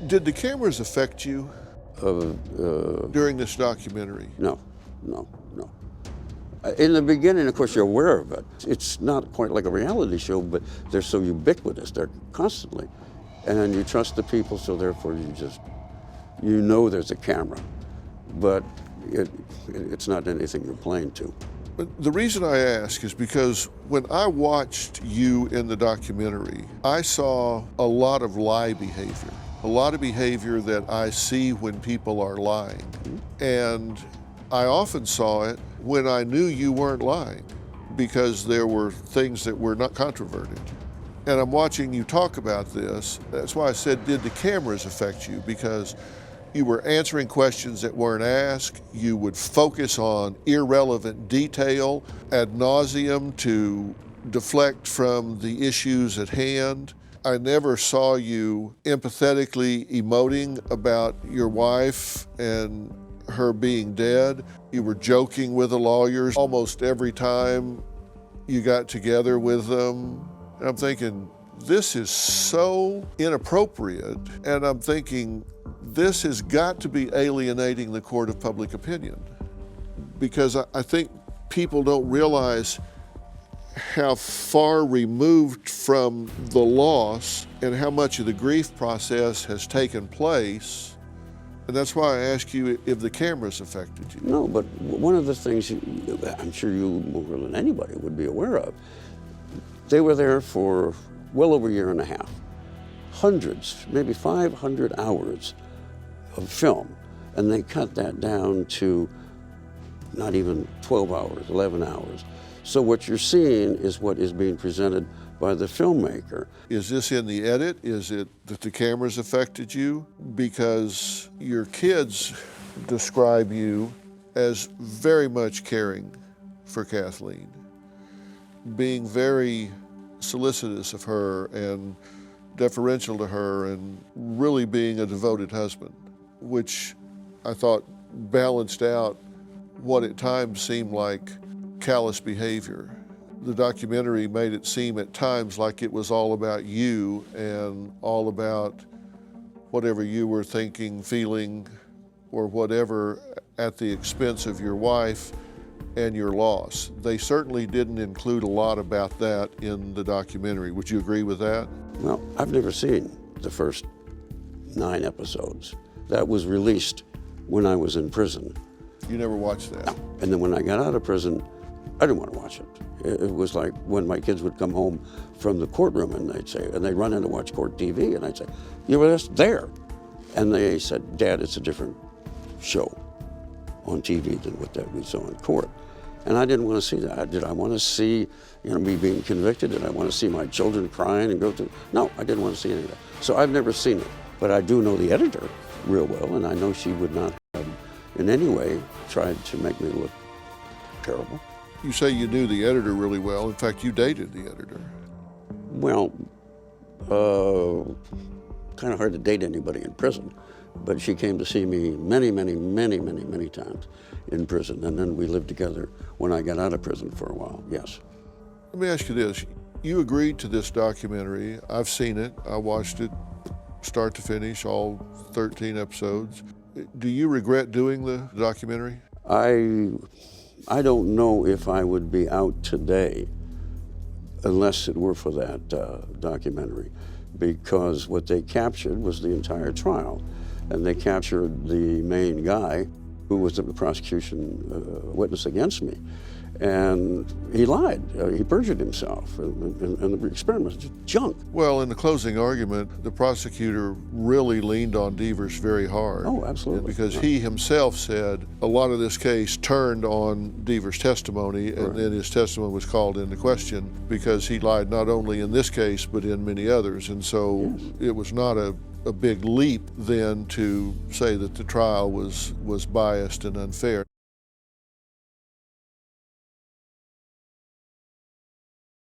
Did the cameras affect you during this documentary? No, no, no. In the beginning, of course, you're aware of it. It's not quite like a reality show, but they're so ubiquitous. They're constantly. And you trust the people, so therefore you know there's a camera. But it's not anything you're playing to. But the reason I ask is because when I watched you in the documentary, I saw a lot of lie behavior. A lot of behavior that I see when people are lying. And I often saw it when I knew you weren't lying because there were things that were not controverted. And I'm watching you talk about this. That's why I said, did the cameras affect you? Because you were answering questions that weren't asked. You would focus on irrelevant detail ad nauseum to deflect from the issues at hand. I never saw you empathetically emoting about your wife and her being dead. You were joking with the lawyers almost every time you got together with them. And I'm thinking, this is so inappropriate. And I'm thinking, this has got to be alienating the court of public opinion. Because I think people don't realize how far removed from the loss and how much of the grief process has taken place. And that's why I ask you if the cameras affected you. No, but one of the things I'm sure you more than anybody would be aware of, they were there for well over a year and a half. Hundreds, maybe 500 hours of film. And they cut that down to not even 12 hours, 11 hours. So what you're seeing is what is being presented by the filmmaker. Is this in the edit? Is it that the cameras affected you? Because your kids describe you as very much caring for Kathleen, being very solicitous of her and deferential to her and really being a devoted husband, which I thought balanced out what at times seemed like callous behavior. The documentary made it seem at times like it was all about you and all about whatever you were thinking, feeling, or whatever at the expense of your wife and your loss. They certainly didn't include a lot about that in the documentary. Would you agree with that? Well, I've never seen the first 9 episodes. That was released when I was in prison. You never watched that? No. And then when I got out of prison, I didn't want to watch it. It was like when my kids would come home from the courtroom and they'd run in to watch court TV, and I'd say, you were just there. And they said, Dad, it's a different show on TV than what that we saw in court. And I didn't want to see that. Did I want to see, me being convicted? Did I want to see my children crying and go through? No, I didn't want to see any of that. So I've never seen it. But I do know the editor real well, and I know she would not have in any way tried to make me look terrible. You say you knew the editor really well. In fact, you dated the editor. Well, kind of hard to date anybody in prison, but she came to see me many, many, many, many, many times in prison, and then we lived together when I got out of prison for a while, yes. Let me ask you this. You agreed to this documentary. I've seen it. I watched it start to finish, all 13 episodes. Do you regret doing the documentary? I don't know if I would be out today unless it were for that documentary, because what they captured was the entire trial, and they captured the main guy who was the prosecution witness against me. And he lied. He perjured himself, and the experiment was just junk. Well, in the closing argument, the prosecutor really leaned on Devers very hard. Oh, absolutely. Because he himself said a lot of this case turned on Devers' testimony, and then his testimony was called into question because he lied not only in this case, but in many others. And so it was not a big leap then to say that the trial was biased and unfair.